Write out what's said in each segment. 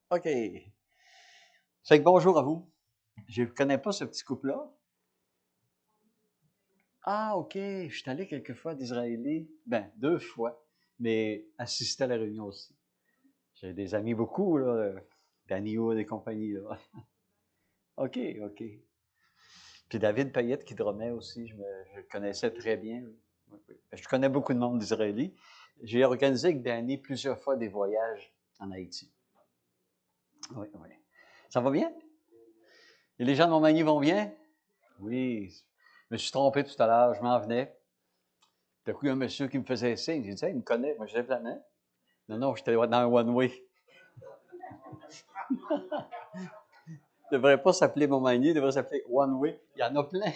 OK. Fait que bonjour à vous. Je ne connais pas ce petit couple-là. Ah, OK. Je suis allé quelques fois d'Israélie. Ben, 2 fois, mais assisté à la réunion aussi. J'ai des amis beaucoup, là, Danny Hood et compagnie, là. OK, OK. Puis David Payette qui drumait aussi, je le connaissais très bien. Oui, oui. Je connais beaucoup de monde d'Israélie. J'ai organisé avec Danny plusieurs fois des voyages en Haïti. Oui, oui. Ça va bien? Et les gens de Montmagny vont bien? Oui. Je me suis trompé tout à l'heure, je m'en venais. D'un coup, il y a un monsieur qui me faisait signe. J'ai dit, hey, il me connaît. Moi, je lève la main. Non, non, j'étais dans un one-way. Il ne devrait pas s'appeler Montmagny, il devrait s'appeler One-Way. Il y en a plein.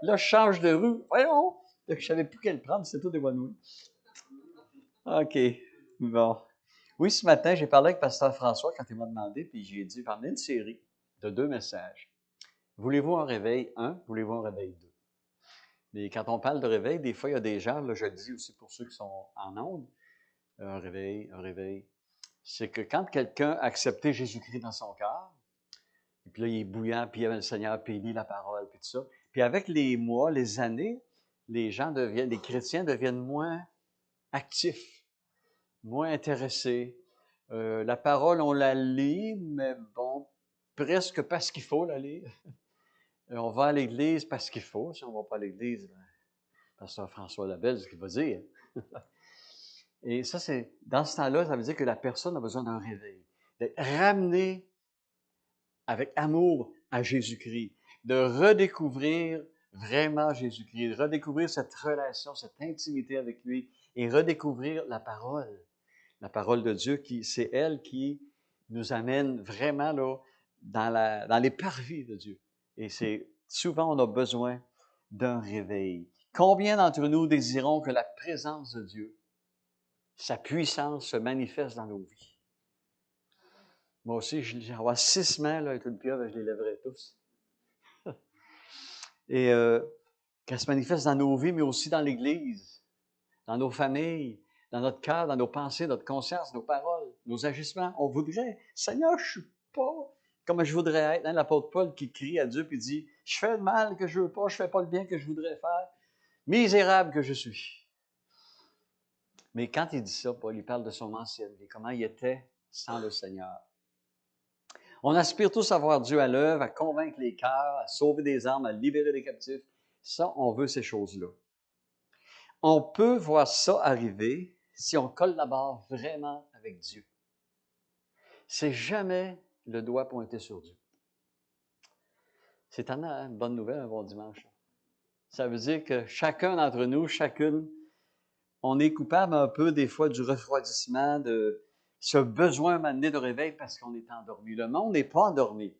Là, je change de rue. Voyons! Je ne savais plus quelle prendre, c'est tout des One-Way. OK. Bon. Oui, ce matin, j'ai parlé avec Pasteur François quand il m'a demandé, puis j'ai dit, j'ai emmené une série de 2 messages. Voulez-vous un réveil 1? Voulez-vous un réveil 2? Mais quand on parle de réveil, des fois, il y a des gens, là, je le dis aussi pour ceux qui sont en onde, un réveil, un réveil. C'est que quand quelqu'un a accepté Jésus-Christ dans son cœur, et puis là, il est bouillant, puis il aime le Seigneur, puis il lit la parole, puis tout ça. Puis avec les mois, les années, les chrétiens deviennent moins actifs, moins intéressés. La parole, on la lit, mais bon, presque parce qu'il faut la lire. On va à l'église parce qu'il faut. Si on ne va pas à l'église, ben, pasteur François Labelle, c'est ce qu'il va dire. Et ça, dans ce temps-là, ça veut dire que la personne a besoin d'un réveil, d'être ramenée avec amour à Jésus-Christ, de redécouvrir vraiment Jésus-Christ, de redécouvrir cette relation, cette intimité avec lui et redécouvrir la parole de Dieu, c'est elle qui nous amène vraiment là, dans les parvis de Dieu. Et souvent, on a besoin d'un réveil. Combien d'entre nous désirons que la présence de Dieu, sa puissance se manifeste dans nos vies? Moi aussi, j'ai avoir 6 mains là, avec une pieuvre, je les lèverai tous. Et qu'elle se manifeste dans nos vies, mais aussi dans l'Église, dans nos familles, dans notre cœur, dans nos pensées, notre conscience, nos paroles, nos agissements. On voudrait, Seigneur, je ne suis pas comme je voudrais être. Hein, l'apôtre Paul qui crie à Dieu et dit, je fais le mal que je ne veux pas, je ne fais pas le bien que je voudrais faire. Misérable que je suis. Mais quand il dit ça, Paul, il parle de son ancienne vie, comment il était sans le Seigneur. On aspire tous à voir Dieu à l'œuvre, à convaincre les cœurs, à sauver des âmes, à libérer des captifs. Ça, on veut ces choses-là. On peut voir ça arriver si on collabore vraiment avec Dieu. C'est jamais le doigt pointé sur Dieu. C'est tellement une bonne nouvelle, un bon dimanche. Ça veut dire que chacun d'entre nous, chacune, on est coupable un peu des fois du refroidissement, de ce besoin maintenant de réveil parce qu'on est endormi. Le monde n'est pas endormi.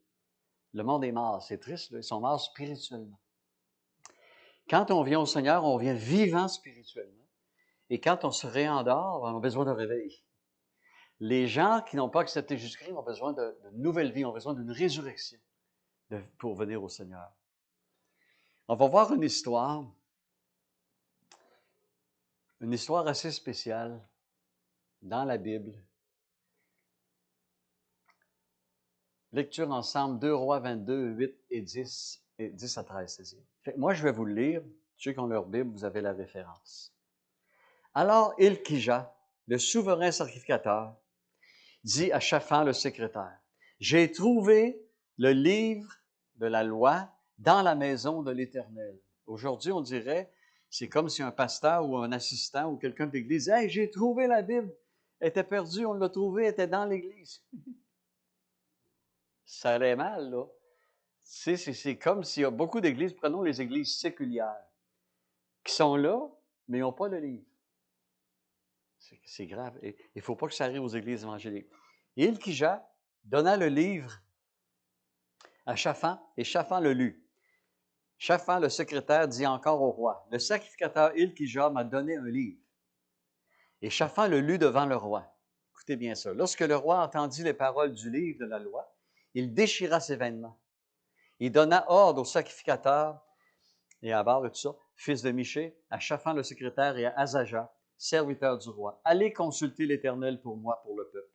Le monde est mort. C'est triste, là. Ils sont morts spirituellement. Quand on vient au Seigneur, on vient vivant spirituellement. Et quand on se réendort, on a besoin de réveil. Les gens qui n'ont pas accepté Jésus-Christ ont besoin de nouvelle vie, ont besoin d'une résurrection pour venir au Seigneur. On va voir une histoire assez spéciale dans la Bible. Lecture ensemble, 2 Rois 22, 8 et 10 à 13, c'est-à-dire. Moi, je vais vous le lire. Ceux qui ont leur Bible, vous avez la référence. Alors, Ilkija, le souverain sacrificateur, dit à Shaphan, le secrétaire, « J'ai trouvé le livre de la loi dans la maison de l'Éternel. » Aujourd'hui, on dirait, c'est comme si un pasteur ou un assistant ou quelqu'un de l'Église, « Hey, j'ai trouvé la Bible. Elle était perdue, on l'a trouvée, elle était dans l'Église. » Ça allait mal, là. C'est comme s'il y a beaucoup d'églises, prenons les églises séculières, qui sont là, mais ils n'ont pas le livre. C'est grave. Il ne faut pas que ça arrive aux églises évangéliques. Et Ilkija donna le livre à Shaphan, et Shaphan le lut. Shaphan, le secrétaire, dit encore au roi, « Le sacrificateur Ilkija m'a donné un livre. » Et Shaphan le lut devant le roi. Écoutez bien ça. Lorsque le roi entendit les paroles du livre de la loi, il déchira ses vêtements. Il donna ordre au sacrificateur et à Bar, tout ça, fils de Miché, à Shaphan le secrétaire et à Azaja, serviteur du roi. Allez consulter l'Éternel pour moi, pour le peuple.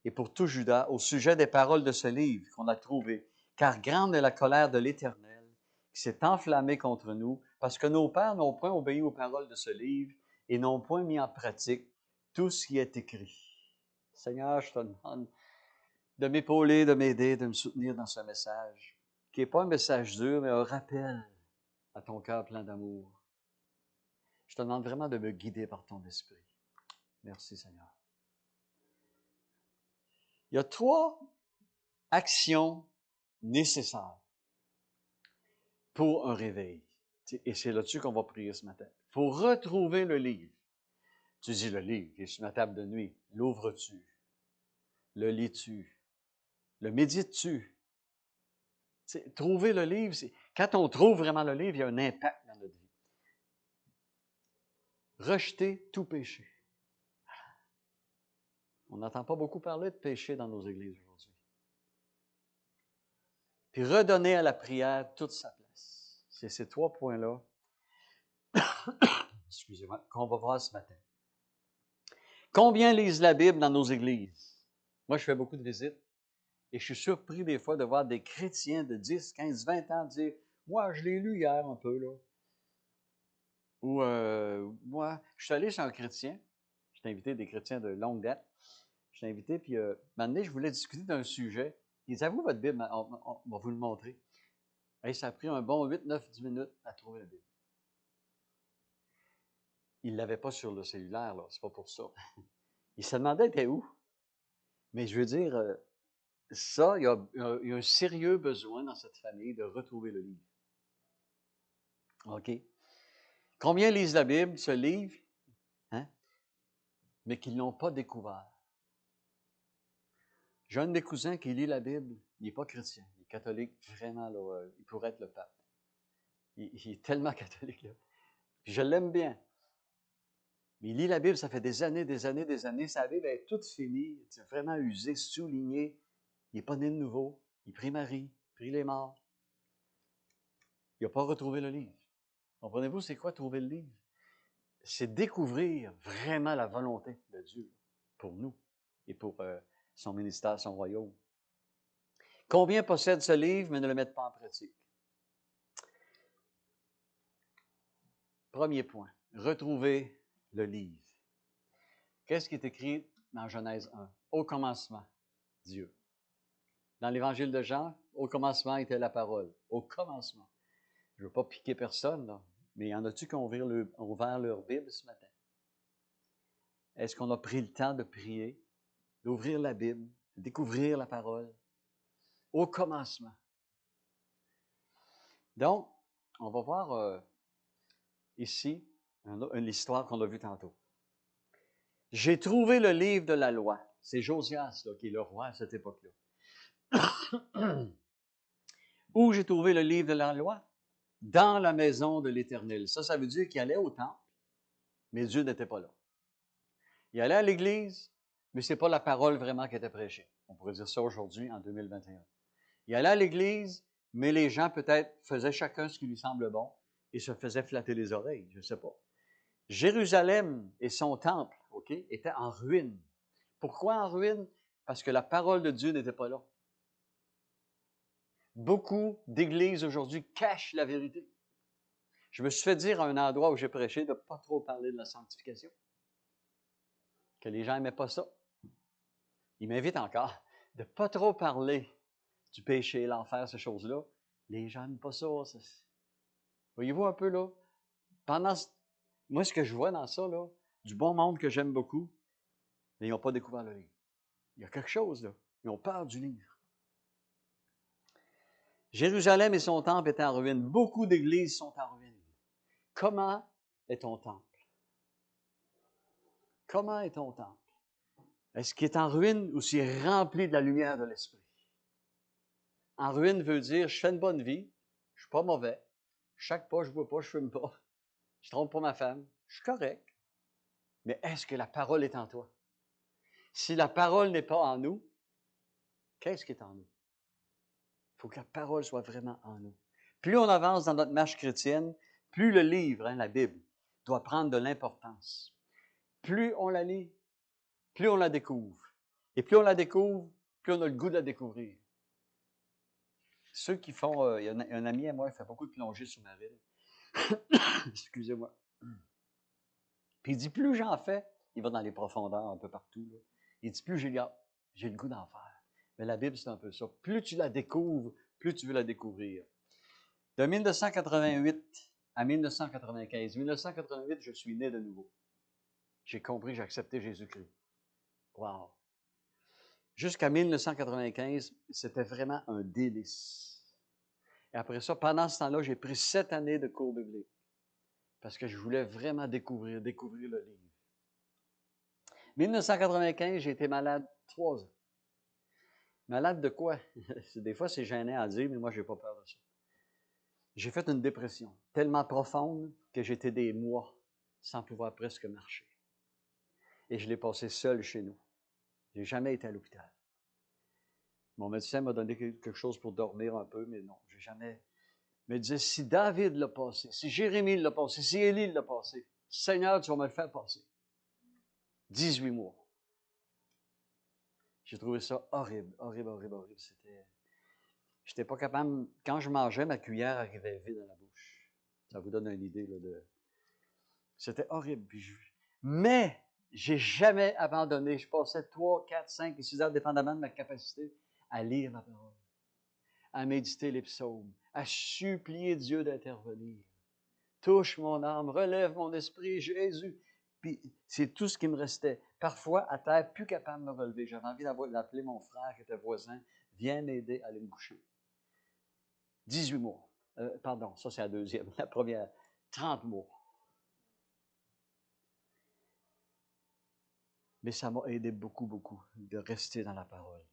et pour tout Juda au sujet des paroles de ce livre qu'on a trouvé. Car grande est la colère de l'Éternel qui s'est enflammée contre nous, parce que nos pères n'ont point obéi aux paroles de ce livre et n'ont point mis en pratique tout ce qui est écrit. Seigneur, je te demande de m'épauler, de m'aider, de me soutenir dans ce message, qui n'est pas un message dur, mais un rappel à ton cœur plein d'amour. Je te demande vraiment de me guider par ton esprit. Merci, Seigneur. Il y a 3 actions nécessaires pour un réveil. Et c'est là-dessus qu'on va prier ce matin. Il faut retrouver le livre. Tu dis le livre qui est sur ma table de nuit. L'ouvres-tu? Le lis-tu? Le médites-tu? Trouver le livre, quand on trouve vraiment le livre, il y a un impact dans notre vie. Rejeter tout péché. On n'entend pas beaucoup parler de péché dans nos églises aujourd'hui. Puis redonner à la prière toute sa place. C'est ces 3 points-là, excusez-moi, qu'on va voir ce matin. Combien lisent la Bible dans nos églises? Moi, je fais beaucoup de visites et je suis surpris des fois de voir des chrétiens de 10, 15, 20 ans dire « Moi, je l'ai lu hier un peu, là. » Ou « Moi, je suis allé chez un chrétien. » Je t'ai invité des chrétiens de longue date. Je t'ai invité, puis un moment donné, je voulais discuter d'un sujet. Il dit « Avez-vous votre Bible? On va vous le montrer. » Et ça a pris un bon 8, 9, 10 minutes à trouver la Bible. Il ne l'avait pas sur le cellulaire, là. C'est pas pour ça. Il se demandait, était où? Mais je veux dire, ça, il y a un sérieux besoin dans cette famille de retrouver le livre. OK? Combien lisent la Bible, ce livre, hein? Mais qu'ils ne l'ont pas découvert? J'ai un de mes cousins qui lit la Bible, il n'est pas chrétien, il est catholique, vraiment, là, il pourrait être le pape. Il est tellement catholique, là. Puis je l'aime bien. Mais il lit la Bible, ça fait des années, des années, des années. Sa Bible est toute finie, c'est vraiment usé, souligné. Il n'est pas né de nouveau. Il prie Marie, prie les morts. Il n'a pas retrouvé le livre. Comprenez-vous, c'est quoi trouver le livre? C'est découvrir vraiment la volonté de Dieu pour nous et pour son ministère, son royaume. Combien possèdent ce livre mais ne le mettent pas en pratique? Premier point, retrouver le livre. Qu'est-ce qui est écrit dans Genèse 1? Au commencement, Dieu. Dans l'Évangile de Jean, au commencement était la parole. Au commencement. Je ne veux pas piquer personne, là, mais y en a-tu qui ont ouvert leur Bible ce matin? Est-ce qu'on a pris le temps de prier, d'ouvrir la Bible, de découvrir la parole? Au commencement. Donc, on va voir ici l'histoire qu'on a vue tantôt. J'ai trouvé le livre de la loi. C'est Josias là, qui est le roi à cette époque-là. Où j'ai trouvé le livre de la loi? Dans la maison de l'Éternel. Ça veut dire qu'il allait au temple, mais Dieu n'était pas là. Il allait à l'église, mais ce n'est pas la parole vraiment qui était prêchée. On pourrait dire ça aujourd'hui, en 2021. Il allait à l'église, mais les gens peut-être faisaient chacun ce qui lui semble bon et se faisaient flatter les oreilles, je ne sais pas. Jérusalem et son temple, OK, étaient en ruine. Pourquoi en ruine? Parce que la parole de Dieu n'était pas là. Beaucoup d'églises aujourd'hui cachent la vérité. Je me suis fait dire à un endroit où j'ai prêché de ne pas trop parler de la sanctification. Que les gens n'aimaient pas ça. Ils m'invitent encore de ne pas trop parler du péché, l'enfer, ces choses-là. Les gens n'aiment pas ça. Voyez-vous un peu, là? Moi, ce que je vois dans ça, là, du bon monde que j'aime beaucoup, mais ils n'ont pas découvert le livre. Il y a quelque chose, là. Ils ont peur du livre. Jérusalem et son temple étaient en ruine. Beaucoup d'églises sont en ruine. Comment est ton temple? Comment est ton temple? Est-ce qu'il est en ruine ou s'il est rempli de la lumière de l'Esprit? En ruine veut dire, je fais une bonne vie, je ne suis pas mauvais, chaque pas, je ne bois pas, je ne fume pas, je ne trompe pas ma femme, je suis correct. Mais est-ce que la parole est en toi? Si la parole n'est pas en nous, qu'est-ce qui est en nous? Il faut que la parole soit vraiment en nous. Plus on avance dans notre marche chrétienne, plus le livre, la Bible, doit prendre de l'importance. Plus on la lit, plus on la découvre. Et plus on la découvre, plus on a le goût de la découvrir. Ceux qui font, il y a un ami à moi qui fait beaucoup de plongée sous-marine. Excusez-moi. Puis il dit, plus j'en fais, il va dans les profondeurs un peu partout. Là. Il dit, plus j'ai le goût d'en faire. Mais la Bible, c'est un peu ça. Plus tu la découvres, plus tu veux la découvrir. De 1988 à 1995. 1988, je suis né de nouveau. J'ai compris, j'ai accepté Jésus-Christ. Wow! Jusqu'à 1995, c'était vraiment un délice. Et après ça, pendant ce temps-là, j'ai pris 7 années de cours bibliques. Parce que je voulais vraiment découvrir le livre. 1995, j'ai été malade 3 ans. Malade de quoi? Des fois, c'est gênant à dire, mais moi, j'ai pas peur de ça. J'ai fait une dépression tellement profonde que j'étais des mois sans pouvoir presque marcher. Et je l'ai passé seul chez nous. J'ai jamais été à l'hôpital. Mon médecin m'a donné quelque chose pour dormir un peu, mais non, j'ai jamais... Il me disait, si David l'a passé, si Jérémie l'a passé, si Élie l'a passé, Seigneur, tu vas me le faire passer. 18 mois. J'ai trouvé ça horrible, horrible, horrible, horrible. J'étais pas capable, quand je mangeais, ma cuillère arrivait vide dans la bouche. Ça vous donne une idée, là, C'était horrible. Mais, j'ai jamais abandonné. Je passais 3, 4, 5 et 6 heures, dépendamment de ma capacité, à lire la parole, à méditer les psaumes, à supplier Dieu d'intervenir. Touche mon âme, relève mon esprit, Jésus. Puis, c'est tout ce qui me restait. Parfois, à terre, plus capable de me relever. J'avais envie d'appeler mon frère qui était voisin. Viens m'aider à aller me coucher. 18 mois. Pardon, ça c'est la deuxième. La première, 30 mois. Mais ça m'a aidé beaucoup, beaucoup de rester dans la parole.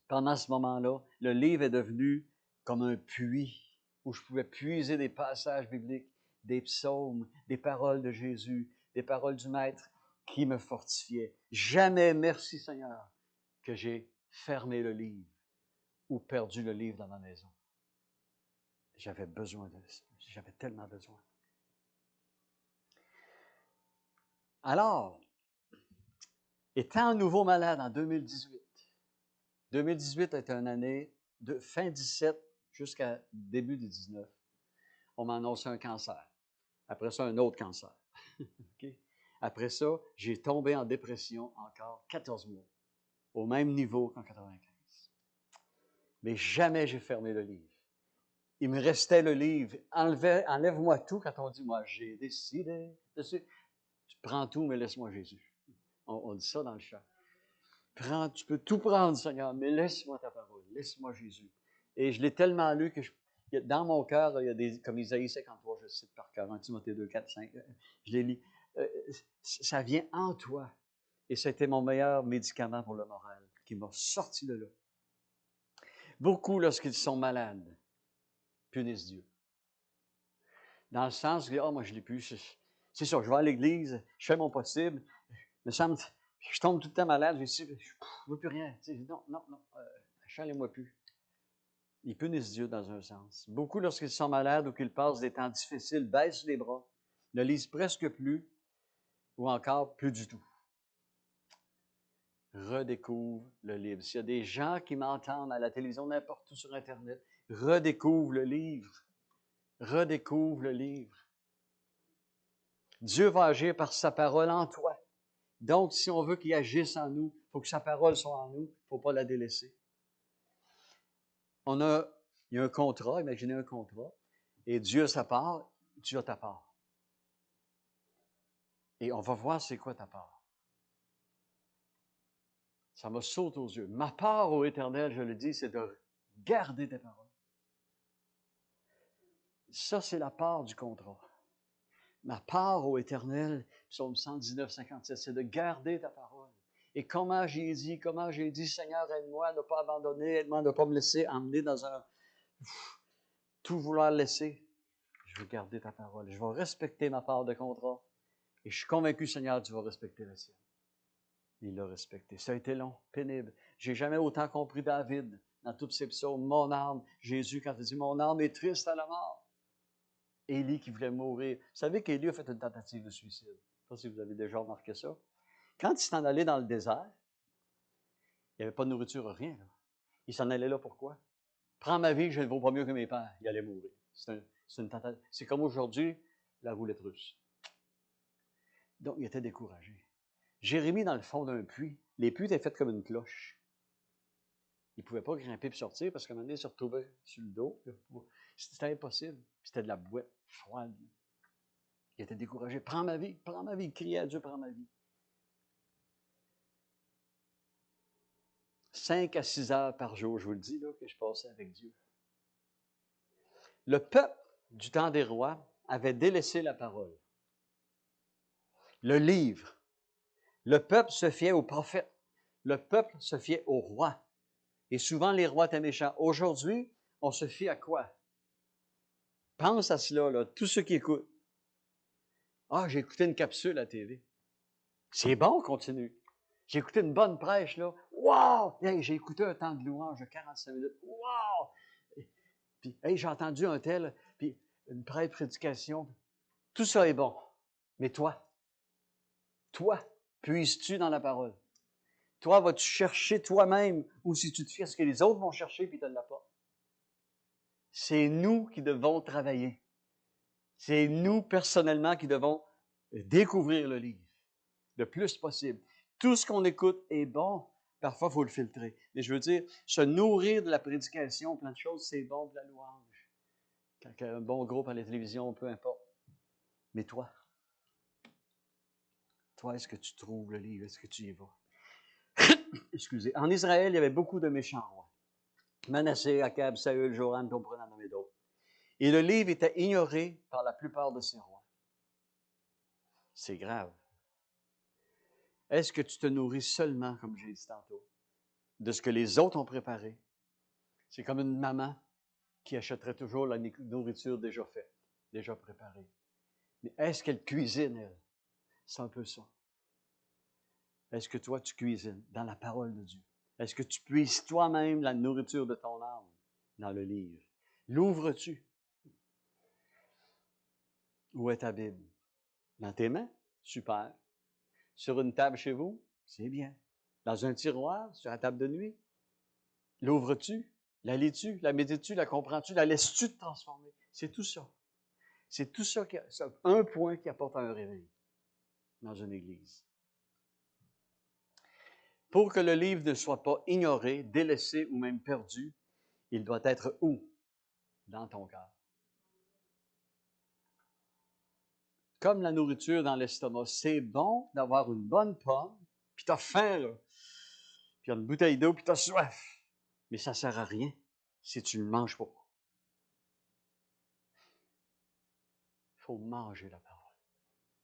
Pendant ce moment-là, le livre est devenu comme un puits où je pouvais puiser des passages bibliques, des psaumes, des paroles de Jésus, des paroles du Maître qui me fortifiaient. Jamais, merci Seigneur, que j'ai fermé le livre ou perdu le livre dans ma maison. J'avais besoin de ça. J'avais tellement besoin. Alors, étant à nouveau malade en 2018, 2018 a été une année de fin 17 jusqu'à début du 19. On m'a annoncé un cancer. Après ça, un autre cancer. Okay? Après ça, j'ai tombé en dépression encore 14 mois, au même niveau qu'en 95. Mais jamais j'ai fermé le livre. Il me restait le livre. Enlève-moi tout quand on dit, moi, j'ai décidé. Tu prends tout, mais laisse-moi Jésus. On dit ça dans le chant. Tu peux tout prendre, Seigneur, mais laisse-moi ta parole. Laisse-moi Jésus. Et je l'ai tellement lu que dans mon cœur, il y a des, comme Isaïe 53, je cite par cœur, 1 Timothée 2, 4, 5, je les lis. Ça vient en toi. Et c'était mon meilleur médicament pour le moral, qui m'a sorti de là. Beaucoup, lorsqu'ils sont malades, punissent Dieu. Dans le sens que, moi, je l'ai plus. C'est ça, je vais à l'église, je fais mon possible, me semble, je tombe tout le temps malade, je ne veux plus rien. Non, chalez-moi plus. Ils punissent Dieu dans un sens. Beaucoup, lorsqu'ils sont malades ou qu'ils passent des temps difficiles, baissent les bras, ne lisent presque plus, ou encore plus du tout. Redécouvre le livre. S'il y a des gens qui m'entendent à la télévision, n'importe où sur Internet, redécouvre le livre. Redécouvre le livre. Dieu va agir par sa parole en toi. Donc, si on veut qu'il agisse en nous, il faut que sa parole soit en nous, il ne faut pas la délaisser. Il y a un contrat, imaginez un contrat, et Dieu a sa part, tu as ta part. Et on va voir c'est quoi ta part. Ça me saute aux yeux. Ma part au Éternel, je le dis, c'est de garder tes paroles. Ça, c'est la part du contrat. Ma part au Éternel, psaume 119, 57, c'est de garder ta parole. Et comment j'ai dit, Seigneur, aide-moi à ne pas abandonner, aide-moi à ne pas me laisser emmener dans un... tout vouloir laisser. Je veux garder ta parole. Je vais respecter ma part de contrat. Et je suis convaincu, Seigneur, tu vas respecter la sienne. Il l'a respecté. Ça a été long, pénible. J'ai jamais autant compris David dans toutes ses psaumes. Mon âme, Jésus, quand il dit, mon âme est triste à la mort. Élie qui voulait mourir. Vous savez qu'Élie a fait une tentative de suicide. Je ne sais pas si vous avez déjà remarqué ça. Quand il s'en allait dans le désert, n'y avait pas de nourriture, rien. Là. Il s'en allait là pourquoi? Prends ma vie, je ne vaux pas mieux que mes pères. Il allait mourir. C'est comme aujourd'hui, la roulette russe. Donc, il était découragé. Jérémie, dans le fond d'un puits, les puits étaient faits comme une cloche. Il ne pouvait pas grimper et sortir parce qu'à un moment donné, il se retrouvait sur le dos. C'était impossible. C'était de la boîte froide. Il était découragé. Prends ma vie, prends ma vie. Il criait à Dieu, prends ma vie. 5 à 6 heures par jour, je vous le dis, là, que je passais avec Dieu. Le peuple du temps des rois avait délaissé la parole. Le livre. Le peuple se fiait aux prophètes. Le peuple se fiait aux rois. Et souvent, les rois étaient méchants. Aujourd'hui, on se fie à quoi? Pense à cela, là, tous ceux qui écoutent. Ah, j'ai écouté une capsule à la TV. C'est bon, continue. J'ai écouté une bonne prêche, là. Wow! Hey, j'ai écouté un temps de louange de 45 minutes. Wow! Puis, hey, j'ai entendu un tel, puis une prédication. Tout ça est bon. Mais toi, puises-tu dans la parole? Toi, vas-tu chercher toi-même ou si tu te fies à ce que les autres vont chercher puis tu ne l'as pas? C'est nous qui devons travailler. C'est nous, personnellement, qui devons découvrir le livre le plus possible. Tout ce qu'on écoute est bon. Parfois, il faut le filtrer. Mais je veux dire, se nourrir de la prédication, plein de choses, c'est bon de la louange. Quand il y a un bon groupe à la télévision, peu importe. Mais toi, est-ce que tu trouves le livre? Est-ce que tu y vas? Excusez. En Israël, il y avait beaucoup de méchants rois. Manassé, Akab, Saül, Joram, on pourrait en nommer d'autres. Et le livre était ignoré par la plupart de ces rois. C'est grave. Est-ce que tu te nourris seulement, comme j'ai dit tantôt, de ce que les autres ont préparé? C'est comme une maman qui achèterait toujours la nourriture déjà faite, déjà préparée. Mais est-ce qu'elle cuisine, elle? C'est un peu ça. Est-ce que toi, tu cuisines dans la parole de Dieu? Est-ce que tu puises toi-même la nourriture de ton âme dans le livre? L'ouvres-tu? Où est ta Bible? Dans tes mains? Super. Sur une table chez vous? C'est bien. Dans un tiroir? Sur la table de nuit? L'ouvres-tu? La lis-tu? La médites-tu? La comprends-tu? La laisses-tu te transformer? C'est tout ça. C'est tout ça, un point qui apporte un réveil dans une église. Pour que le livre ne soit pas ignoré, délaissé ou même perdu, il doit être où? Dans ton cœur. Comme la nourriture dans l'estomac, c'est bon d'avoir une bonne pomme, puis tu as faim, là. Puis il y a une bouteille d'eau, puis tu as soif. Mais ça ne sert à rien si tu ne le manges pas. Il faut manger la parole.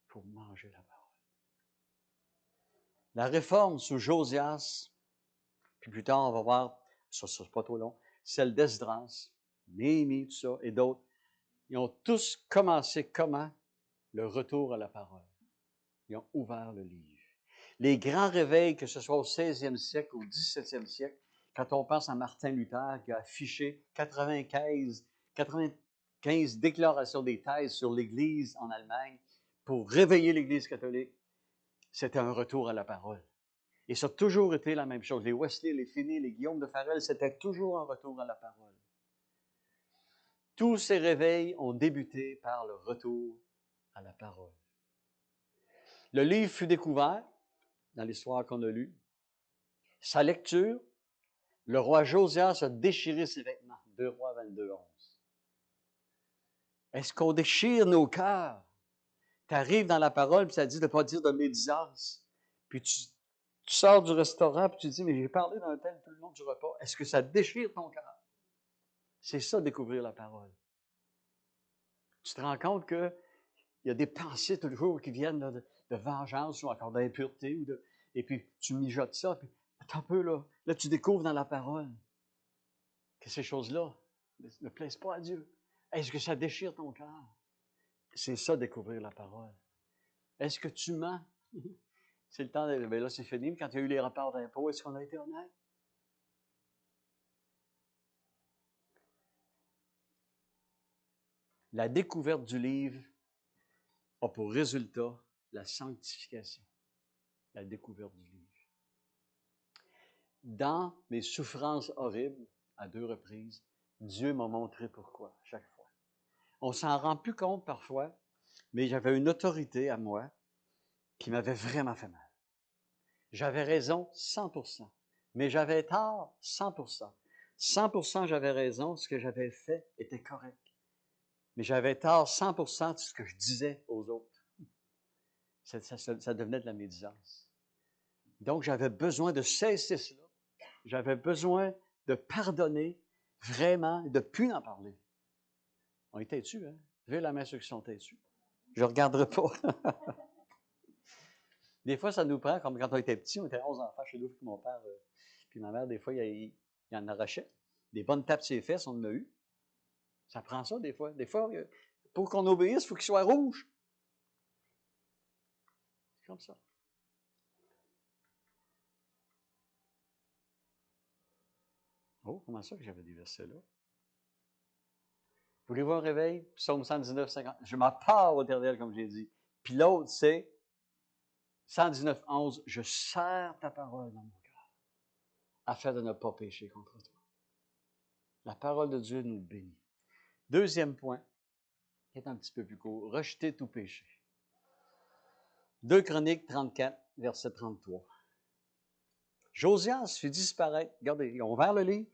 Il faut manger la parole. La réforme sous Josias, puis plus tard, on va voir, ça ne sera pas trop long, celle d'Esdras, Néhémie, tout ça, et d'autres, ils ont tous commencé comment? Le retour à la parole. Ils ont ouvert le livre. Les grands réveils, que ce soit au 16e siècle ou au 17e siècle, quand on pense à Martin Luther qui a affiché 95 déclarations des thèses sur l'Église en Allemagne pour réveiller l'Église catholique, c'était un retour à la parole. Et ça a toujours été la même chose. Les Wesley, les Finney, les Guillaume de Farel, c'était toujours un retour à la parole. Tous ces réveils ont débuté par le retour à la parole. Le livre fut découvert dans l'histoire qu'on a lue. Sa lecture, le roi Josias a déchiré ses vêtements. 2 Rois 22, 11. Est-ce qu'on déchire nos cœurs? Tu arrives dans la parole, puis ça dit de ne pas dire de médisance. Puis tu sors du restaurant, puis tu dis, mais j'ai parlé d'un tel tout le long du repas. Est-ce que ça déchire ton cœur? C'est ça, découvrir la parole. Tu te rends compte qu'il y a des pensées toujours qui viennent là, de vengeance ou encore d'impureté. Et puis, tu mijotes ça, puis attends un peu, là, tu découvres dans la parole que ces choses-là ne plaisent pas à Dieu. Est-ce que ça déchire ton cœur? C'est ça, découvrir la parole. Est-ce que tu mens? C'est le temps de... Ben là, c'est fini, mais quand il y a eu les rapports d'impôts, est-ce qu'on a été honnête? La découverte du livre a pour résultat la sanctification. La découverte du livre. dans mes souffrances horribles, à 2 reprises, Dieu m'a montré pourquoi, chaque fois. On s'en rend plus compte parfois, mais j'avais une autorité à moi qui m'avait vraiment fait mal. J'avais raison 100%, mais j'avais tort 100%. 100% j'avais raison, ce que j'avais fait était correct. Mais j'avais tort 100% de ce que je disais aux autres. Ça devenait de la médisance. Donc, j'avais besoin de cesser cela. J'avais besoin de pardonner vraiment et de plus en parler. On est têtus, hein? Levez la main ceux qui sont têtus. Je ne regarderai pas. Des fois, ça nous prend, comme quand on était petit, on était 11 enfants chez nous, puis mon père, puis ma mère, des fois, il en arrachait. Des bonnes tapes sur les fesses, on en a eu. Ça prend ça, des fois. Des fois, pour qu'on obéisse, il faut qu'il soit rouge. C'est comme ça. Oh, comment ça que j'avais des versets là? Voulez-vous un réveil? Psaume 119, 50. Je m'en pars au éternel, comme j'ai dit. Puis l'autre, c'est 119, 11. Je serre ta parole dans mon cœur, afin de ne pas pécher contre toi. La parole de Dieu nous bénit. Deuxième point, qui est un petit peu plus court, rejeter tout péché. 2 Chroniques 34, verset 33. Josias fit disparaître, regardez, ils ont ouvert le livre,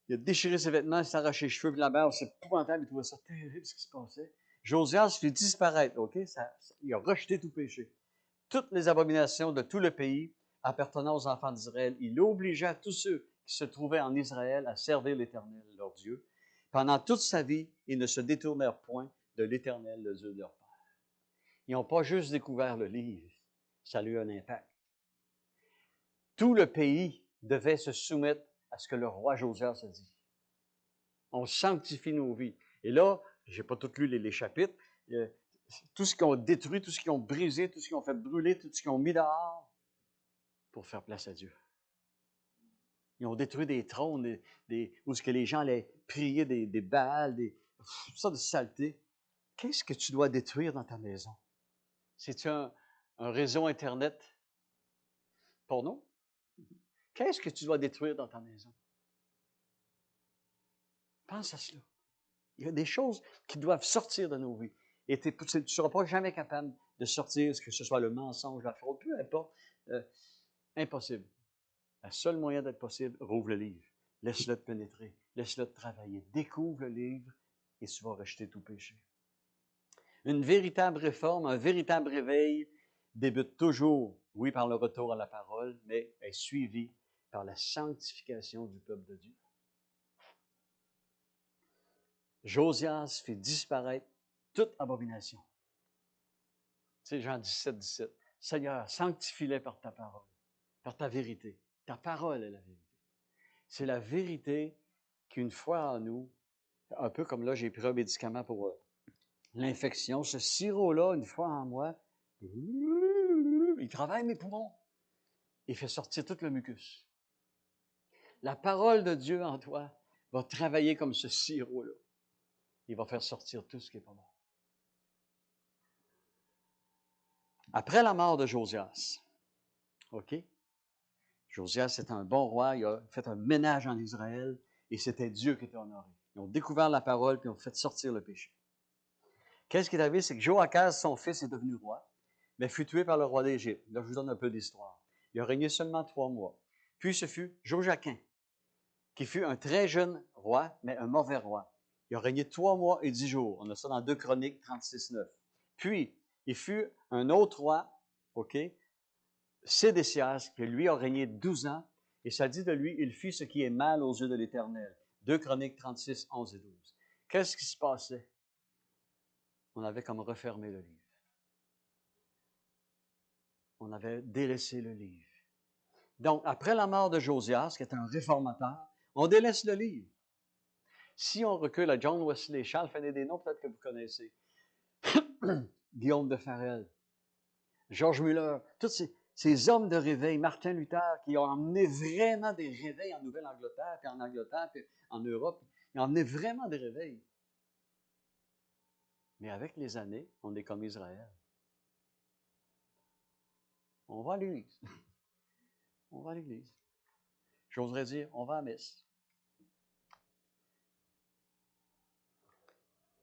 il a déchiré ses vêtements, il s'est arraché les cheveux, puis la mère, c'est épouvantable, il trouvait ça terrible ce qui se passait. Josias fit disparaître, OK? Il a rejeté tout péché. Toutes les abominations de tout le pays appartenant aux enfants d'Israël. Il obligea tous ceux qui se trouvaient en Israël à servir l'Éternel, leur Dieu. Pendant toute sa vie, ils ne se détournèrent point de l'Éternel, le Dieu de leur père. Ils n'ont pas juste découvert le livre, ça a eu un impact. Tout le pays devait se soumettre à ce que le roi Josias a dit. On sanctifie nos vies. Et là, j'ai pas tout lu les chapitres, tout ce qu'ils ont détruit, tout ce qu'ils ont brisé, tout ce qu'ils ont fait brûler, tout ce qu'ils ont mis dehors pour faire place à Dieu. Ils ont détruit des trônes, où ce que les gens allaient prier des Baals, toutes sortes de saletés. Qu'est-ce que tu dois détruire dans ta maison? C'est-tu un réseau Internet porno? Qu'est-ce que tu dois détruire dans ta maison? Pense à cela. Il y a des choses qui doivent sortir de nos vies. Et tu ne seras pas jamais capable de sortir, que ce soit le mensonge, la fraude, peu importe. Impossible. Le seul moyen d'être possible, rouvre le livre. Laisse-le te pénétrer. Laisse-le te travailler. Découvre le livre et tu vas rejeter tout péché. Une véritable réforme, un véritable réveil débute toujours, oui, par le retour à la parole, mais est suivi par la sanctification du peuple de Dieu. Josias fit disparaître toute abomination. Tu sais, Jean 17, 17. Seigneur, sanctifie-les par ta parole, par ta vérité. Ta parole est la vérité. C'est la vérité qu'une fois en nous, un peu comme là, j'ai pris un médicament pour l'infection, ce sirop-là, une fois en moi, il travaille mes poumons. Il fait sortir tout le mucus. La parole de Dieu en toi va travailler comme ce sirop-là. Il va faire sortir tout ce qui n'est pas bon. Après la mort de Josias, OK? Josias était un bon roi, il a fait un ménage en Israël et c'était Dieu qui était honoré. Ils ont découvert la parole puis ils ont fait sortir le péché. Qu'est-ce qui est arrivé? C'est que Joachaz, son fils, est devenu roi, mais fut tué par le roi d'Égypte. Là, je vous donne un peu d'histoire. Il a régné seulement 3 mois. Puis ce fut Joachim, qui fut un très jeune roi, mais un mauvais roi. Il a régné 3 mois et 10 jours. On a ça dans 2 Chroniques 36, 9. Puis, il fut un autre roi, OK, Sédécias, qui lui a régné 12 ans, et ça dit de lui, il fit ce qui est mal aux yeux de l'Éternel. 2 Chroniques 36, 11 et 12. Qu'est-ce qui se passait? On avait comme refermé le livre. On avait délaissé le livre. Donc, après la mort de Josias, qui est un réformateur, on délaisse le livre. Si on recule à John Wesley, Charles Fénédénon, peut-être que vous connaissez, Guillaume de Farel, Georges Muller, tous ces hommes de réveil, Martin Luther, qui ont emmené vraiment des réveils en Nouvelle-Angleterre, puis en Angleterre, puis en Europe. Ils ont emmené vraiment des réveils. Mais avec les années, on est comme Israël. On va à l'église. On va à l'église. J'oserais dire, on va à la messe.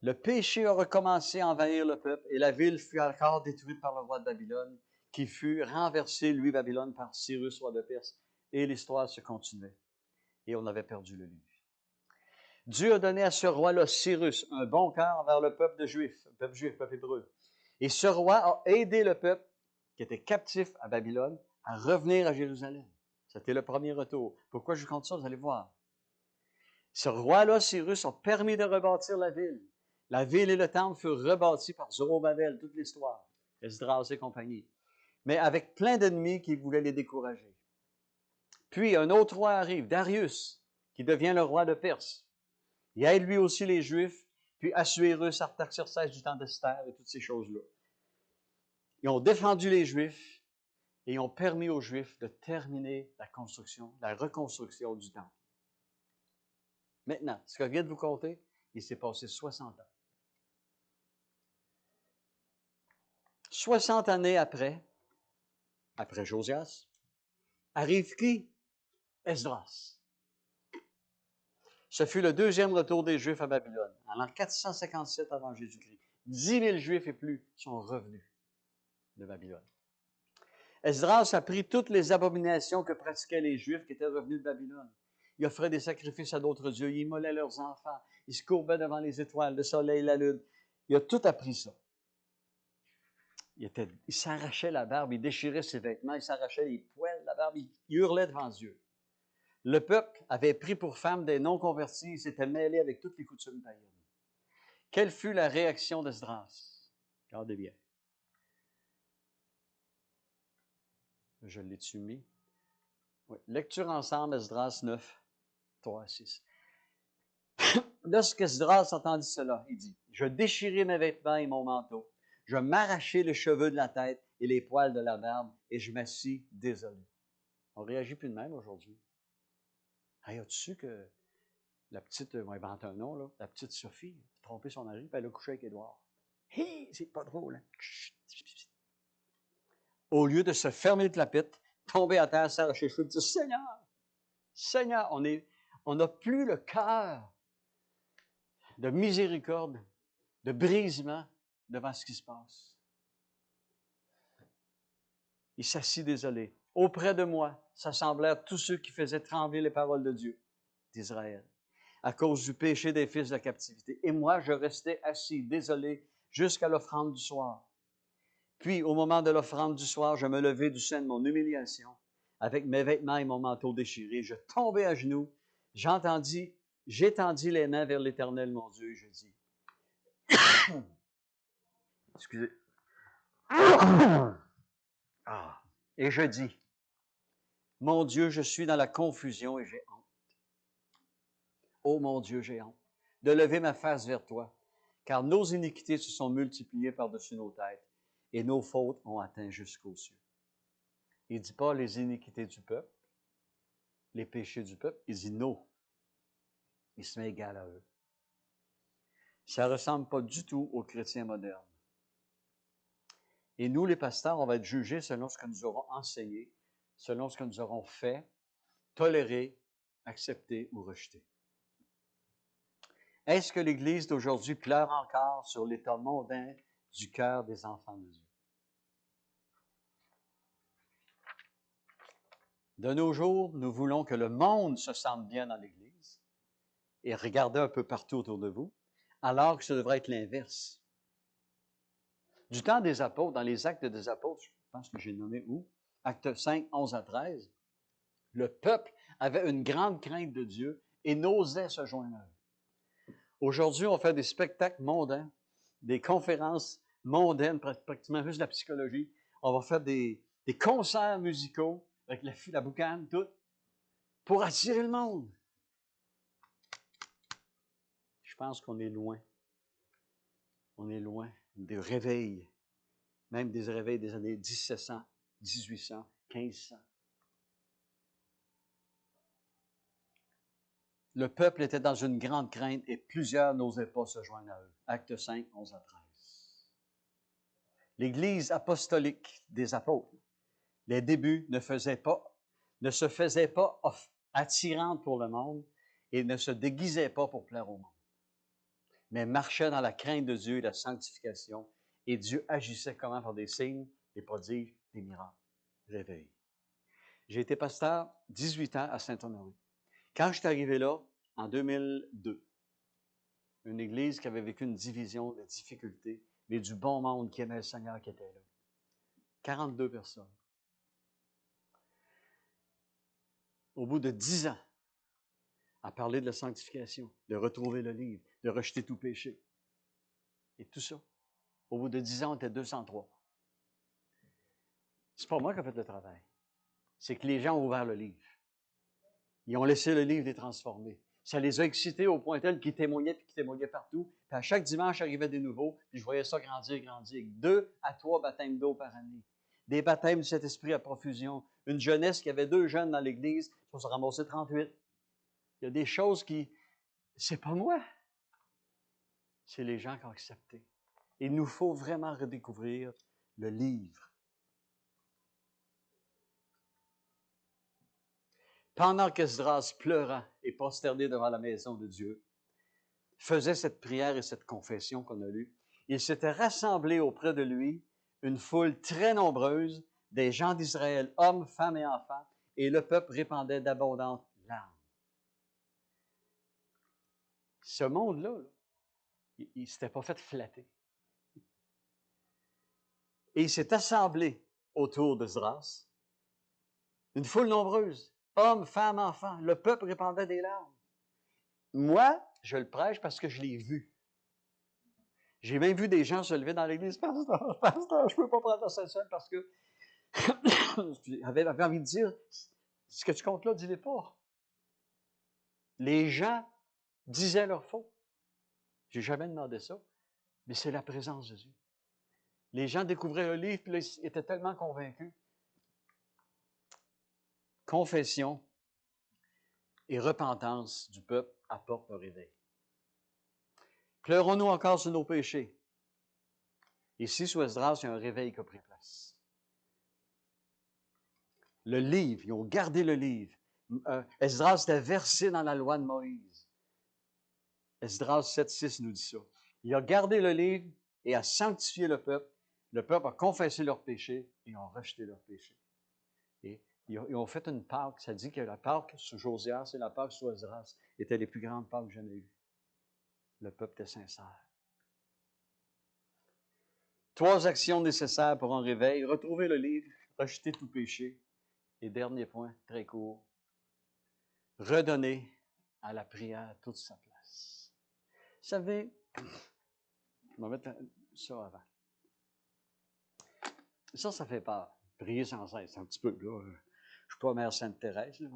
Le péché a recommencé à envahir le peuple et la ville fut encore détruite par le roi de Babylone, qui fut renversé, lui, Babylone, par Cyrus, roi de Perse. Et l'histoire se continuait. Et on avait perdu le livre. Dieu a donné à ce roi-là, Cyrus, un bon cœur envers le peuple juif, peuple hébreu. Et ce roi a aidé le peuple qui était captif à Babylone à revenir à Jérusalem. C'était le premier retour. Pourquoi je compte ça? Vous allez voir. Ce roi-là, Cyrus, a permis de rebâtir la ville. La ville et le temple furent rebâtis par Zorobabel, toute l'histoire, Esdras et compagnie, mais avec plein d'ennemis qui voulaient les décourager. Puis un autre roi arrive, Darius, qui devient le roi de Perse. Il aide lui aussi les Juifs, puis Assuérus, Artaxerxès du temps d'Esther et toutes ces choses-là. Ils ont défendu les Juifs et ils ont permis aux Juifs de terminer la construction, la reconstruction du temple. Maintenant, ce que je viens de vous conter, il s'est passé 60 ans. 60 années après Josias, arrive qui? Esdras. Ce fut le deuxième retour des Juifs à Babylone, en l'an 457 avant Jésus-Christ. 10 000 Juifs et plus sont revenus de Babylone. Esdras a pris toutes les abominations que pratiquaient les Juifs qui étaient revenus de Babylone. Il offrait des sacrifices à d'autres dieux, il immolait leurs enfants, il se courbait devant les étoiles, le soleil, la lune. Il a tout appris ça. Il s'arrachait la barbe, il déchirait ses vêtements, il s'arrachait les poils de la barbe, il hurlait devant Dieu. Le peuple avait pris pour femmes des non-convertis, il s'était mêlé avec toutes les coutumes païennes. Quelle fut la réaction d'Esdras? Regardez bien. Je l'ai-tu mis? Oui. Lecture ensemble, Esdras 9, 3 à 6. Lorsqu'Esdras entendit cela, il dit, « Je déchirai mes vêtements et mon manteau. Je m'arrachai les cheveux de la tête et les poils de la barbe, et je m'assis désolé. » On ne réagit plus de même aujourd'hui. Hey, as-tu su que la petite, on va inventer un nom, là, la petite Sophie a trompé son mari, puis elle a couché avec Édouard. Hé, c'est pas drôle, hein? Au lieu de se fermer le clapette, tomber à terre, s'arracher les cheveux, dire, Seigneur, Seigneur, on n'a plus le cœur de miséricorde, de brisement devant ce qui se passe. Il s'assit désolé. Auprès de moi s'assemblèrent tous ceux qui faisaient trembler les paroles de Dieu, d'Israël, à cause du péché des fils de la captivité. Et moi, je restais assis, désolé, jusqu'à l'offrande du soir. Puis, au moment de l'offrande du soir, je me levai du sein de mon humiliation, avec mes vêtements et mon manteau déchirés. Je tombai à genoux, j'étendis les mains vers l'Éternel, mon Dieu, et je dis, excusez. Et je dis, mon Dieu, je suis dans la confusion et j'ai honte. Oh mon Dieu, j'ai honte de lever ma face vers toi, car nos iniquités se sont multipliées par-dessus nos têtes et nos fautes ont atteint jusqu'aux cieux. Il ne dit pas les iniquités du peuple, les péchés du peuple, il dit nos. Il se met égal à eux. Ça ne ressemble pas du tout aux chrétiens modernes. Et nous, les pasteurs, on va être jugés selon ce que nous aurons enseigné, selon ce que nous aurons fait, toléré, accepté ou rejeté. Est-ce que l'Église d'aujourd'hui pleure encore sur l'état mondain du cœur des enfants de Dieu? De nos jours, nous voulons que le monde se sente bien dans l'Église et regardez un peu partout autour de vous, alors que ça devrait être l'inverse. Du temps des apôtres, dans les actes des apôtres, je pense que j'ai nommé où? Actes 5, 11 à 13, le peuple avait une grande crainte de Dieu et n'osait se joindre à eux. Aujourd'hui, on fait des spectacles mondains, des conférences mondaines, pratiquement juste de la psychologie. On va faire des concerts musicaux avec la boucane, tout, pour attirer le monde. Je pense qu'on est loin. On est loin des réveils, même des réveils des années 1700, 1800, 1500. Le peuple était dans une grande crainte et plusieurs n'osaient pas se joindre à eux. Acte 5, 11 à 13. L'Église apostolique des apôtres, les débuts ne se faisaient pas attirante pour le monde, et ne se déguisait pas pour plaire au monde, mais marchait dans la crainte de Dieu et la sanctification, et Dieu agissait comment? Par des signes, des prodiges, des miracles. Réveil. J'ai été pasteur 18 ans à Saint-Honoré. Quand je suis arrivé là, en 2002, une église qui avait vécu une division, des difficultés, mais du bon monde qui aimait le Seigneur qui était là. 42 personnes. Au bout de 10 ans, à parler de la sanctification, de retrouver le livre, de rejeter tout péché. Et tout ça. Au bout de 10 ans, on était 203. C'est pas moi qui ai fait le travail. C'est que les gens ont ouvert le livre. Ils ont laissé le livre les transformer. Ça les a excités au point tel qu'ils témoignaient puis qu'ils témoignaient partout. Puis à chaque dimanche, arrivaient des nouveaux, puis je voyais ça grandir, grandir. 2 à 3 baptêmes d'eau par année. Des baptêmes du Saint-Esprit à profusion. Une jeunesse qui avait 2 jeunes dans l'église, ils se sont ramassés 38. Il y a des choses qui... C'est pas moi. C'est les gens qui ont accepté. Il nous faut vraiment redécouvrir le livre. Pendant qu'Esdras, pleurant et prosterné devant la maison de Dieu, faisait cette prière et cette confession qu'on a lue, il s'était rassemblé auprès de lui une foule très nombreuse des gens d'Israël, hommes, femmes et enfants, et le peuple répandait d'abondantes larmes. Ce monde-là, il ne s'était pas fait flatter. Et il s'est assemblé autour d'Esdras, une foule nombreuse, hommes, femmes, enfants. Le peuple répandait des larmes. Moi, je le prêche parce que je l'ai vu. J'ai même vu des gens se lever dans l'église. Pasteur, je ne peux pas prendre ça seul parce que j'avais envie de dire, ce que tu comptes là, dis-le pas. Les gens disaient leur faute. J'ai jamais demandé ça, mais c'est la présence de Dieu. Les gens découvraient le livre, puis là, ils étaient tellement convaincus. Confession et repentance du peuple apportent le réveil. Pleurons-nous encore sur nos péchés? Ici, sous Esdras, il y a un réveil qui a pris place. Le livre, ils ont gardé le livre. Esdras était versé dans la loi de Moïse. Esdras 7,6 nous dit ça. Il a gardé le livre et a sanctifié le peuple. Le peuple a confessé leurs péchés et ont rejeté leurs péchés. Et ils ont fait une Pâque. Ça dit que la Pâque sous Josias et la Pâque sous Esdras étaient les plus grandes Pâques que j'en ai eues. Le peuple était sincère. 3 actions nécessaires pour un réveil. Retrouver le livre, rejeter tout péché. Et dernier point, très court, redonner à la prière toute sa place. Vous savez, je vais mettre ça avant. Ça fait peur. Prier sans cesse, un petit peu, là. Je ne suis pas Mère Sainte-Thérèse, là.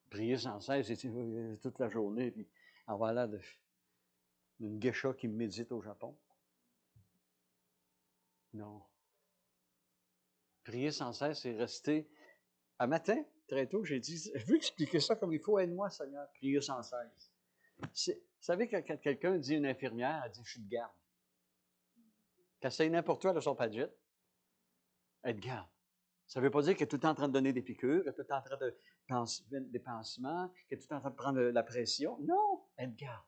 Prier sans cesse, c'est toute la journée, puis avoir l'air d'une geisha qui médite au Japon. Non. Prier sans cesse, c'est rester. Un matin, très tôt, j'ai dit, je veux expliquer ça comme il faut, aide-moi, Seigneur, prier sans cesse. Vous savez que quand quelqu'un dit une infirmière, elle dit, je suis de garde. Quand c'est n'importe quoi, elle a son padjet, elle est de garde. Ça ne veut pas dire qu'elle est tout le temps en train de donner des piqûres, qu'elle est tout le temps en train de penser des pansements, qu'elle est tout le temps en train de prendre la pression. Non, elle est de garde.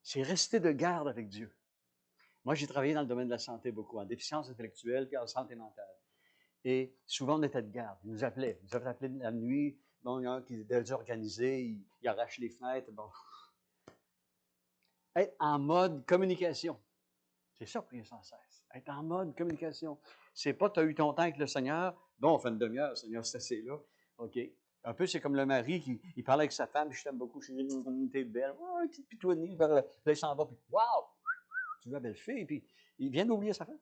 C'est rester de garde avec Dieu. Moi, j'ai travaillé dans le domaine de la santé beaucoup, en déficience intellectuelle puis en santé mentale. Et souvent, on était de garde. Ils nous appelaient. Ils nous avaient appelé la nuit. Bon, il y en a qui étaient désorganisés, ils arrachent les fenêtres. Bon. Être en mode communication. C'est ça, prier sans cesse. Être en mode communication. C'est pas, tu as eu ton temps avec le Seigneur. Bon, on fait une demi-heure, le Seigneur, c'est assez là. OK. Un peu, c'est comme le mari qui il parle avec sa femme, je t'aime beaucoup, chérie, t'es belle. Oh, petite pitouanie. Là, il s'en va, puis waouh! Tu vois, belle fille, puis il vient d'oublier sa femme.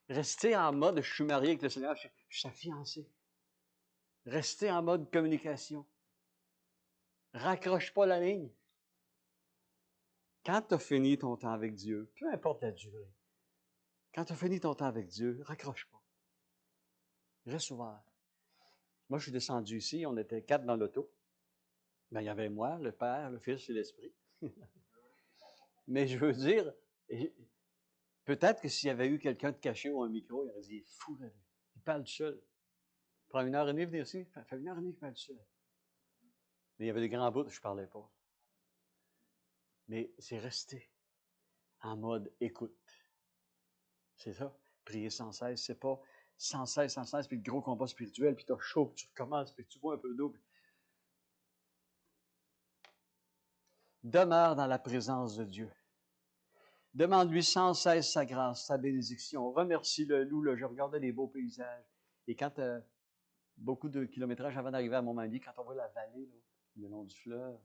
Rester en mode, je suis marié avec le Seigneur, je suis sa fiancée. Rester en mode communication. Raccroche pas la ligne. Quand tu as fini ton temps avec Dieu, peu importe la durée, quand tu as fini ton temps avec Dieu, raccroche pas. Reste ouvert. Moi, je suis descendu ici, on était 4 dans l'auto. Ben, il y avait moi, le Père, le Fils et l'Esprit. Mais je veux dire, peut-être que s'il y avait eu quelqu'un de caché ou un micro, il aurait dit, il est fou, là, il parle seul. Prends 1 heure et demie, venir ici. Ça fait 1 heure et demie que je suis seul. Mais il y avait des grands bouts, je ne parlais pas. Mais c'est resté en mode écoute. C'est ça. Prier sans cesse, c'est pas sans cesse, puis le gros combat spirituel, puis tu as chaud, puis tu recommences, puis tu bois un peu d'eau. Puis... Demeure dans la présence de Dieu. Demande-lui sans cesse sa grâce, sa bénédiction. Remercie-le, loue-le. Je regardais les beaux paysages. Et quand beaucoup de kilométrage avant d'arriver à Montmagny, quand on voit la vallée, là, le long du fleuve,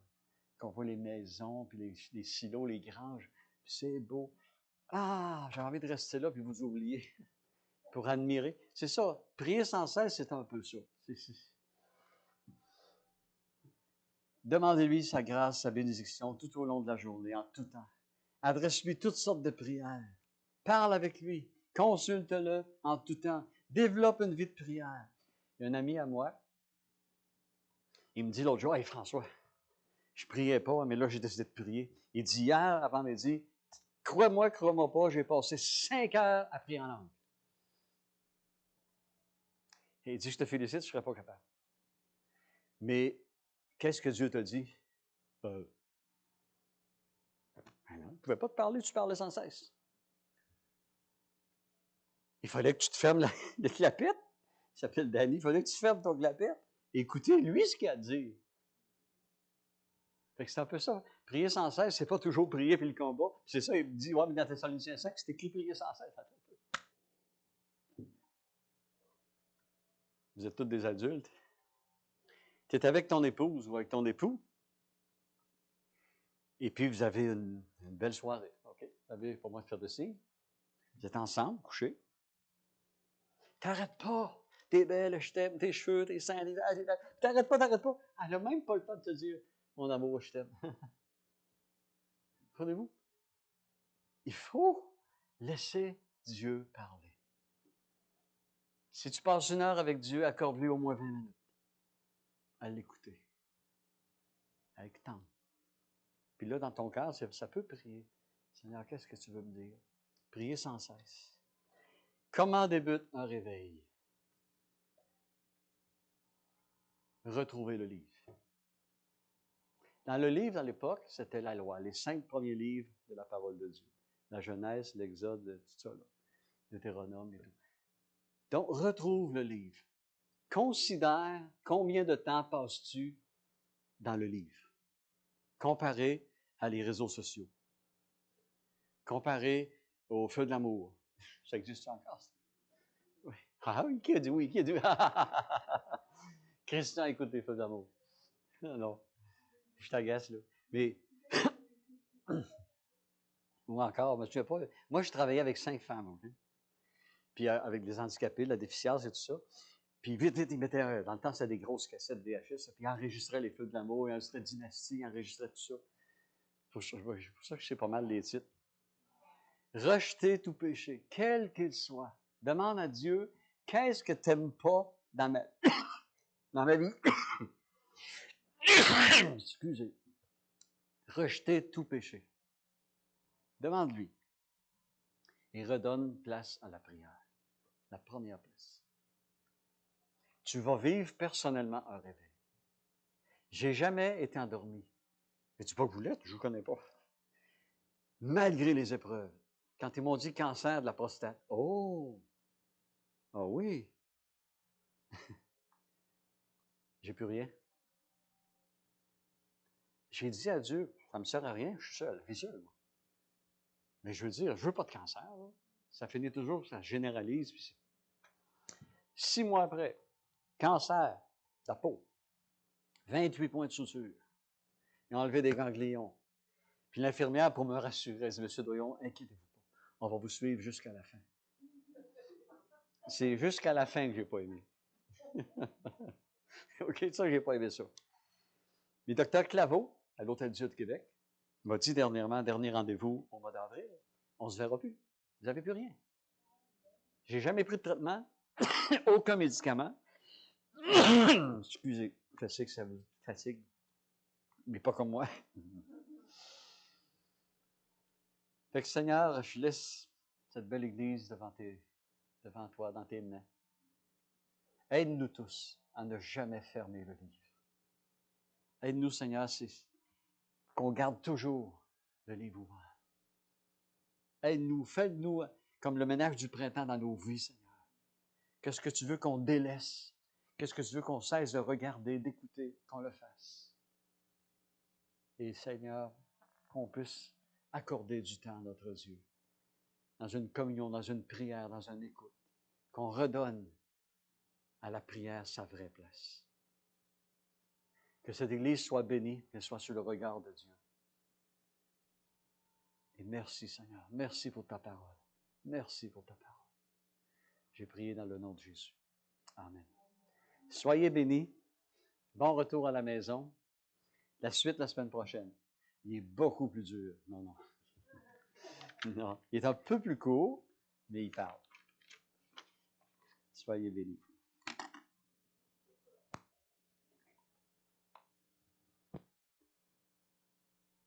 qu'on voit les maisons, puis les silos, les granges, puis c'est beau. Ah, j'ai envie de rester là, puis vous oublier, pour admirer. C'est ça, prier sans cesse, c'est un peu ça. Demandez-lui sa grâce, sa bénédiction, tout au long de la journée, en tout temps. Adresse-lui toutes sortes de prières. Parle avec lui. Consulte-le en tout temps. Développe une vie de prière. Il y a un ami à moi, il me dit l'autre jour, « Hey François, je priais pas, mais là, j'ai décidé de prier. » Il dit, hier, avant midi, « Crois-moi pas, j'ai passé 5 heures à prier en langue. » Et il dit, « Je te félicite, je ne serais pas capable. » Mais, qu'est-ce que Dieu t'a dit? Ben non, tu ne pouvais pas te parler, tu parlais sans cesse. Il fallait que tu te fermes le clapette. Il s'appelle Danny. Il fallait que tu fermes ton clapette. Écoutez, lui, ce qu'il a à dire. Fait que c'est un peu ça. Prier sans cesse, c'est pas toujours prier puis le combat. C'est ça, il me dit, ouais, mais dans Thessaloniciens 5, c'est écrit prier sans cesse. Vous êtes tous des adultes. Tu es avec ton épouse ou avec ton époux. Et puis, vous avez une belle soirée. OK? Vous avez pour moi de faire de signe. Vous êtes ensemble, couchés. T'arrêtes pas. T'es belle, je t'aime, tes cheveux, tes seins, t'arrêtes pas. Elle n'a même pas le temps de te dire, mon amour, je t'aime. Comprenez-vous? Il faut laisser Dieu parler. Si tu passes 1 heure avec Dieu, accorde-lui au moins 20 minutes à l'écouter. Avec temps. Puis là, dans ton cœur, ça peut prier. Seigneur, qu'est-ce que tu veux me dire? Prier sans cesse. Comment débute un réveil? Retrouver le livre. Dans le livre, à l'époque, c'était la loi, les 5 premiers livres de la parole de Dieu. La Genèse, l'Exode, tout ça, là. Deutéronome et tout. Donc, retrouve le livre. Considère combien de temps passes-tu dans le livre, comparé à les réseaux sociaux, comparé au feu de l'amour. Ça existe encore, ça? Oui. Ah oui, qui a dit oui, qui a dit oui? Christian écoute les feux d'amour. Non, je t'agace, là. Mais, ou encore, je ne me souviens pas. Moi, je travaillais avec 5 femmes, OK? Puis avec des handicapés, la déficience et tout ça. Puis vite, ils mettaient, dans le temps, c'était des grosses cassettes VHS, puis ils enregistraient les feux de l'amour, ils enregistraient Dynastie, ils enregistraient tout ça. C'est pour ça que je sais pas mal les titres. Rejeter tout péché, quel qu'il soit. Demande à Dieu, qu'est-ce que tu n'aimes pas dans ma vie? Excusez. Rejeter tout péché. Demande-lui. Et redonne place à la prière. La première place. Tu vas vivre personnellement un réveil. J'ai jamais été endormi. Mais tu pas que vous l'êtes, je vous connais pas. Malgré les épreuves. Quand ils m'ont dit cancer de la prostate. Oh! Ah oui! J'ai plus rien. J'ai dit à Dieu, ça me sert à rien, je suis seul, je vis seul, moi. Mais je veux dire, je veux pas de cancer, là. Ça finit toujours, ça généralise. Puis 6 mois après, cancer de la peau, 28 points de suture. Ils ont enlevé des ganglions. Puis l'infirmière, pour me rassurer, elle dit, Monsieur Doyon, inquiétez-vous pas, on va vous suivre jusqu'à la fin. C'est jusqu'à la fin que j'ai pas aimé. OK, ça, j'ai pas aimé ça. Mais Dr Claveau, à l'Hôtel Dieu de Québec, m'a dit dernièrement, dernier rendez-vous au mois d'avril, on se verra plus. Vous n'avez plus rien. J'ai jamais pris de traitement, aucun médicament. Excusez, fatigue, ça vous fatigue, mais pas comme moi. Fait que Seigneur, je laisse cette belle église devant toi, dans tes mains. Aide-nous tous à ne jamais fermer le livre. Aide-nous, Seigneur, qu'on garde toujours le livre ouvert. Aide-nous, fais-nous comme le ménage du printemps dans nos vies, Seigneur. Qu'est-ce que tu veux qu'on délaisse? Qu'est-ce que tu veux qu'on cesse de regarder, d'écouter, qu'on le fasse? Et Seigneur, qu'on puisse accorder du temps à notre Dieu, dans une communion, dans une prière, dans une écoute, qu'on redonne à la prière sa vraie place. Que cette Église soit bénie, qu'elle soit sous le regard de Dieu. Et merci, Seigneur. Merci pour ta parole. Merci pour ta parole. J'ai prié dans le nom de Jésus. Amen. Soyez bénis. Bon retour à la maison. La suite la semaine prochaine. Il est beaucoup plus dur. Non, non. Non. Il est un peu plus court, mais il parle. Soyez bénis.